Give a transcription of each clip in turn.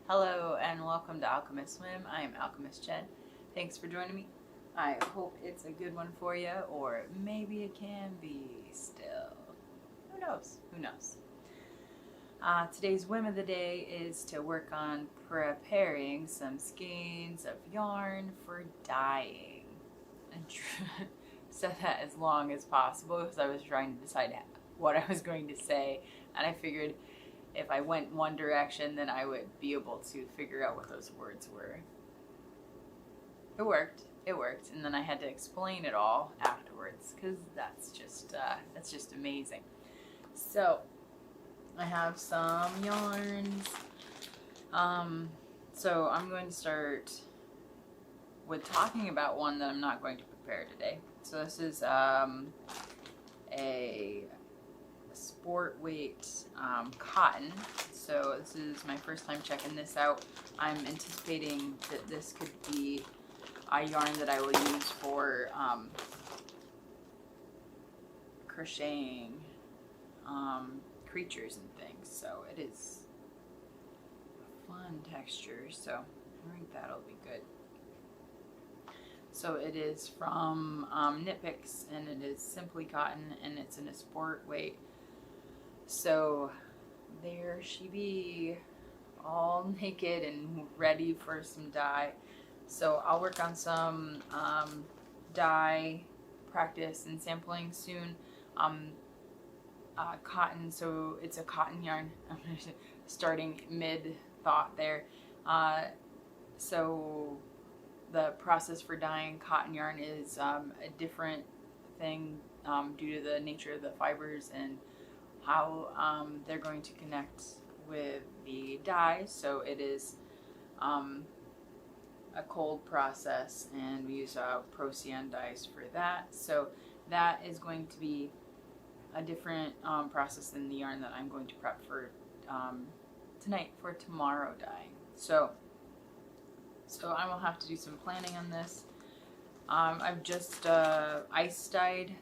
Hello and welcome to Alchemist Swim. I am Alchemist Jen. Thanks for joining me. I hope it's a good one for you, or maybe it can be still. Who knows? Who knows? Today's whim of the day is to work on preparing some skeins of yarn for dyeing. I said that as long as possible because I was trying to decide what I was going to say, and I figured if I went one direction, then I would be able to figure out what those words were. It worked, and then I had to explain it all afterwards because that's just amazing. So I have some yarns. So I'm going to start with talking about one that I'm not going to prepare today. So this is a sport weight cotton. So this is my first time checking this out. I'm anticipating that this could be a yarn that I will use for crocheting creatures and things. So it is a fun texture, so I think that'll be good. So it is from Knit Picks, and it is simply cotton, and it's in a sport weight. So there she be, all naked and ready for some dye. So I'll work on some dye practice and sampling soon. Cotton, so it's a cotton yarn. I'm starting mid-thought there. So the process for dyeing cotton yarn is a different thing due to the nature of the fibers and how they're going to connect with the dye. So it is a cold process, and we use Procyon dyes for that. So that is going to be a different process than the yarn that I'm going to prep for tonight for tomorrow dyeing. So I will have to do some planning on this. I've just ice dyed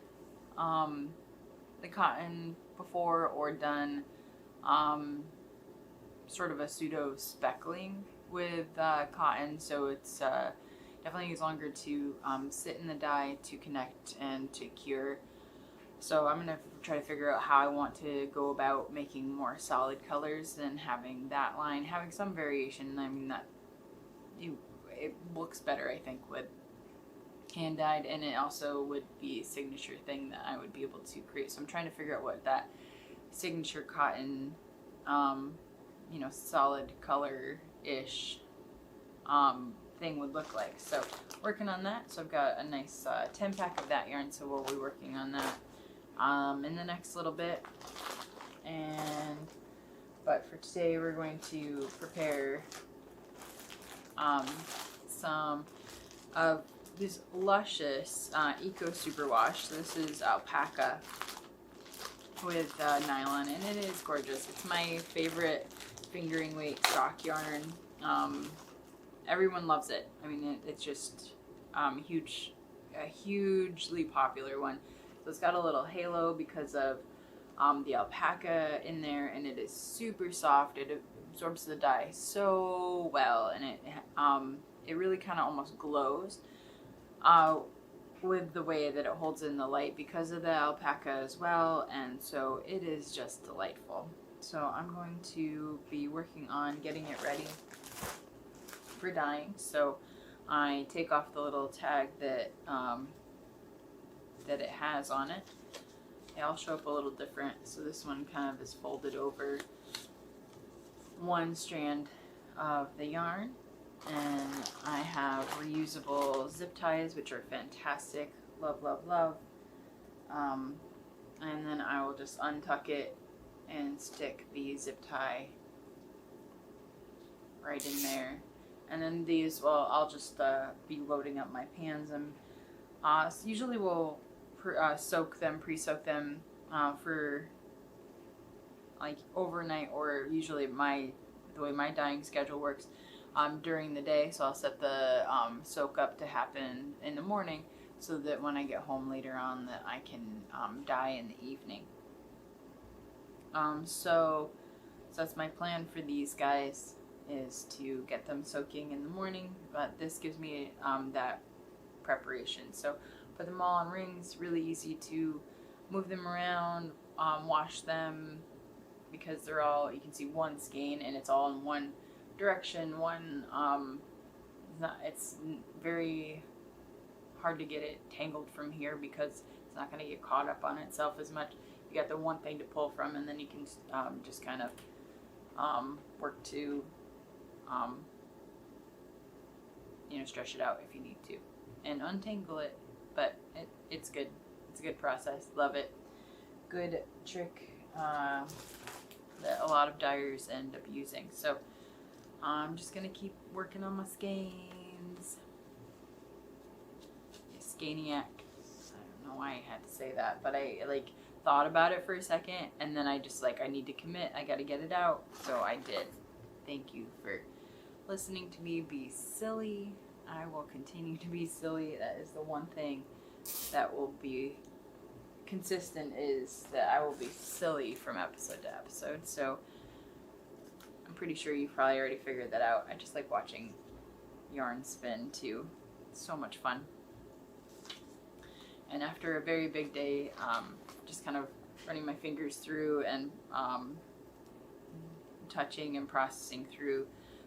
the cotton before, or done sort of a pseudo speckling with cotton, so it's definitely takes longer to sit in the dye, to connect, and to cure. So I'm gonna try to figure out how I want to go about making more solid colors than having that line, having some variation. I mean, that it looks better, I think, with hand dyed, and it also would be a signature thing that I would be able to create. So I'm trying to figure out what that signature cotton, solid color-ish thing would look like. So working on that. So I've got a nice 10 pack of that yarn, so we'll be working on that in the next little bit. But for today, we're going to prepare some of this luscious Eco Superwash. This is alpaca with nylon, and it is gorgeous. It's my favorite fingering weight stock yarn. Everyone loves it. I mean, it's just a hugely popular one. So it's got a little halo because of the alpaca in there, and it is super soft. It absorbs the dye so well, and it really kind of almost glows with the way that it holds in the light because of the alpaca as well, and so it is just delightful. So I'm going to be working on getting it ready for dyeing. So I take off the little tag that it has on it. They all show up a little different. So this one kind of is folded over one strand of the yarn, and I have reusable zip ties, which are fantastic. Love, love, love. And then I will just untuck it and stick the zip tie right in there. And then these, well, I'll just be loading up my pans, and usually we'll pre-soak them for like overnight, or usually the way my dyeing schedule works, during the day. So I'll set the soak up to happen in the morning. so that when I get home later on that I can dye in the evening. So that's my plan for these guys, is to get them soaking in the morning, but this gives me that preparation. So put them all on rings, really easy to move them around, wash them, because they're all, you can see one skein and it's all in one direction. It's very hard to get it tangled from here because it's not going to get caught up on itself as much. You got the one thing to pull from, and then you can just kind of work to stretch it out if you need to and untangle it. But it's good. It's a good process. Love it. Good trick that a lot of dyers end up using. So I'm just gonna keep working on my skeins. Skeiniac. I don't know why I had to say that, but I thought about it for a second, and then I just I need to commit. I gotta get it out, so I did. Thank you for listening to me be silly. I will continue to be silly. That is the one thing that will be consistent, is that I will be silly from episode to episode. So I'm pretty sure you've probably already figured that out. I just like watching yarn spin too. It's so much fun. And after a very big day, just kind of running my fingers through and touching and processing through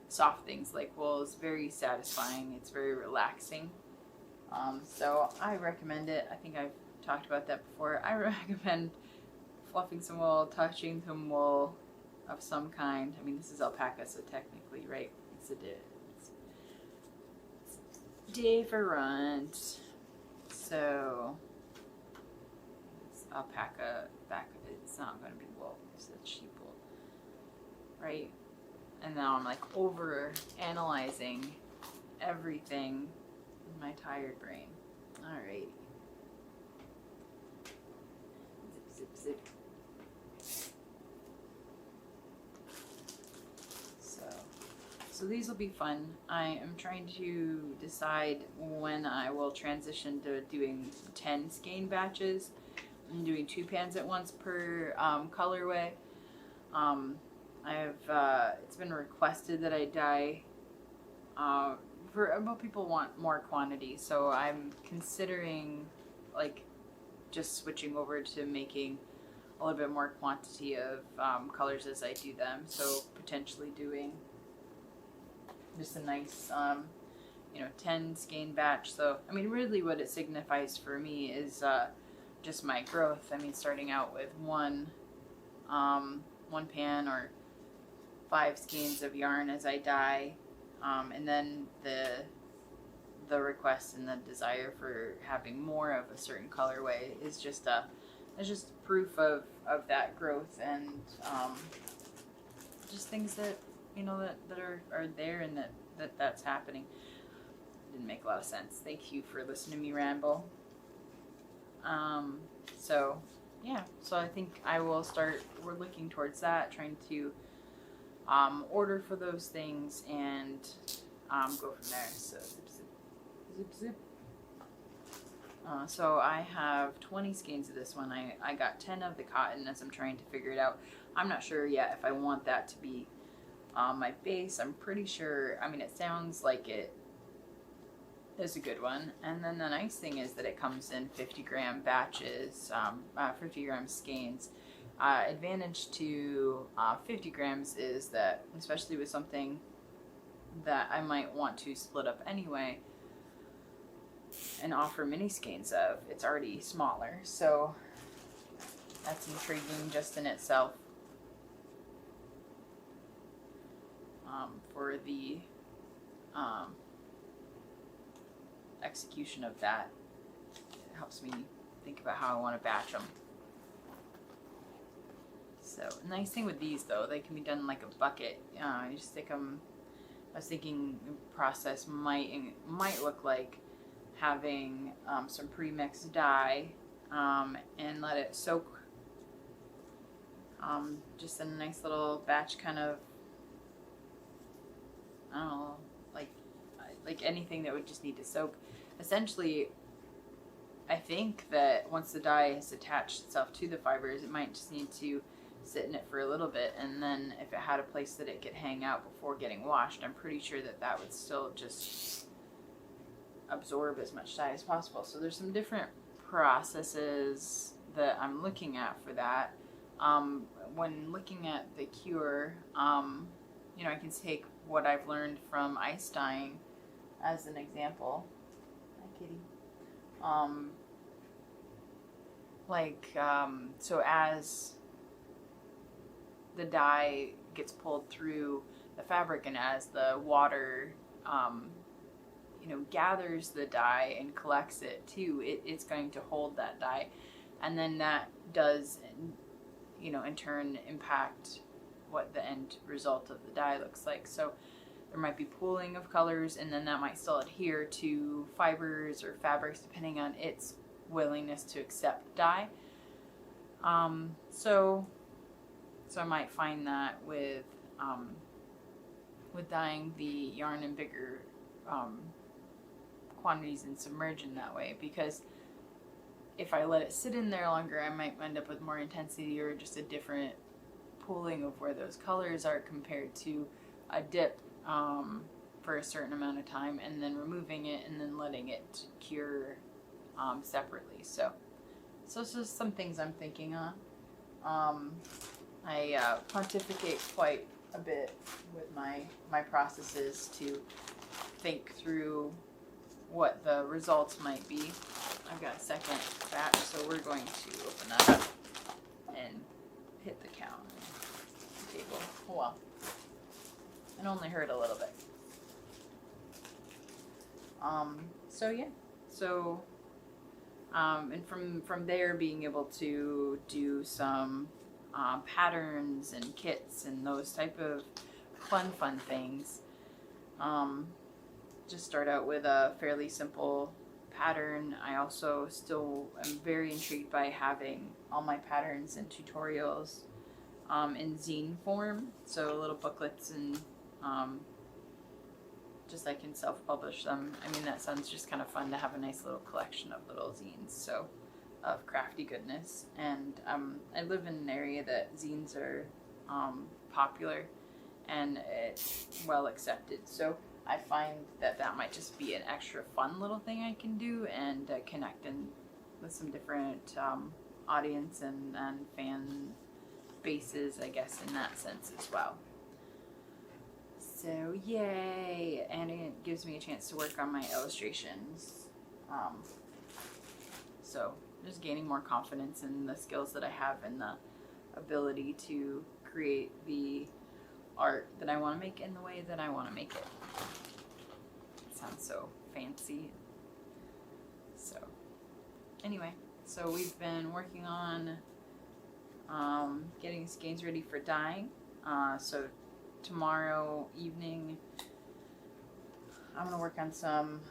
soft things like wool is very satisfying. It's very relaxing. So I recommend it. I think I've talked about that before. I recommend fluffing some wool, touching some wool of some kind. I mean, this is alpaca, so technically, right? It's different. So it's alpaca back. It's not going to be wool. It's sheep wool, right? And now I'm over analyzing everything in my tired brain. All right. Zip, zip, zip. So these will be fun. I am trying to decide when I will transition to doing 10 skein batches. I'm doing 2 pans at once per colorway. It's been requested that I dye. People want more quantity, so I'm considering just switching over to making a little bit more quantity of colors as I do them. So potentially doing just a nice 10 skein batch. So I mean, really what it signifies for me is just my growth. I mean, starting out with one pan or 5 skeins of yarn as I dye, and then the request and the desire for having more of a certain colorway is just proof of that growth, and just things that that are there, and that's happening. Didn't make a lot of sense. Thank you for listening to me ramble. So yeah, so I think I will start. We're looking towards that, trying to order for those things and go from there. So zip, zip, zip, zip. So I have 20 skeins of this one. I got 10 of the cotton as I'm trying to figure it out. I'm not sure yet if I want that to be my base. I'm pretty sure, I mean, it sounds like it is a good one. And then the nice thing is that it comes in 50-gram batches, 50-gram skeins. Advantage to 50 grams is that, especially with something that I might want to split up anyway and offer mini skeins of, it's already smaller. So that's intriguing just in itself. For the execution of that, it helps me think about how I want to batch them. So, nice thing with these though, they can be done like a bucket. You just stick them. I was thinking the process might look like having some pre-mixed dye and let it soak just in a nice little batch, kind of, I don't know, like anything that would just need to soak. Essentially, I think that once the dye has attached itself to the fibers, it might just need to sit in it for a little bit, and then if it had a place that it could hang out before getting washed, I'm pretty sure that that would still just absorb as much dye as possible. So there's some different processes that I'm looking at for that. When looking at the cure, you know, I can take what I've learned from ice dyeing as an example. Hi, kitty. So as the dye gets pulled through the fabric and as the water, you know, gathers the dye and collects it too, it's going to hold that dye. And then that does, you know, in turn impact what the end result of the dye looks like. So there might be pooling of colors, and then that might still adhere to fibers or fabrics depending on its willingness to accept dye. So I might find that with dyeing the yarn in bigger quantities and submersion that way, because if I let it sit in there longer, I might end up with more intensity or just a different pooling of where those colors are compared to a dip for a certain amount of time and then removing it and then letting it cure separately. So it's just some things I'm thinking on. I pontificate quite a bit with my processes to think through what the results might be. I've got a second batch, so we're going to open that up and hit the counter table. Oh well, it only hurt a little bit. So yeah, so and from there being able to do some patterns and kits and those type of fun things. Just start out with a fairly simple pattern. I also still am very intrigued by having all my patterns and tutorials in zine form, so little booklets, and just I can self-publish them. I mean, that sounds just kind of fun to have a nice little collection of little zines, so of crafty goodness. And I live in an area that zines are popular and it's well accepted, so I find that that might just be an extra fun little thing I can do and connect with some different audience and fan bases, I guess, in that sense as well. So yay! And it gives me a chance to work on my illustrations. So just gaining more confidence in the skills that I have and the ability to create the art that I want to make in the way that I want to make it. It sounds so fancy. So anyway, so we've been working on getting skeins ready for dyeing. So tomorrow evening I'm going to work on some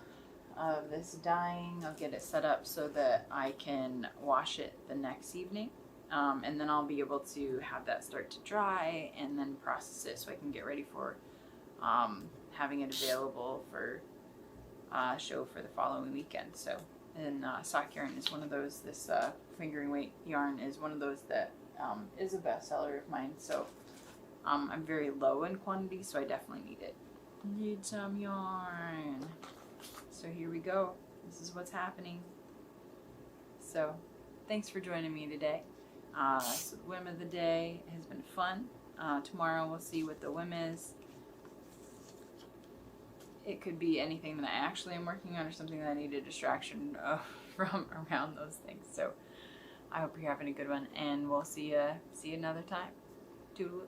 of this dyeing. I'll get it set up so that I can wash it the next evening. And then I'll be able to have that start to dry and then process it so I can get ready for having it available for show for the following weekend. So, and sock yarn is one of those, this fingering weight yarn is one of those that is a bestseller of mine. So I'm very low in quantity, so I definitely need it. Need some yarn. So here we go. This is what's happening. So thanks for joining me today. So the whim of the day has been fun. Tomorrow we'll see what the whim is. It could be anything that I actually am working on or something that I need a distraction from around those things. So I hope you're having a good one, and we'll see you another time. Toodaloo.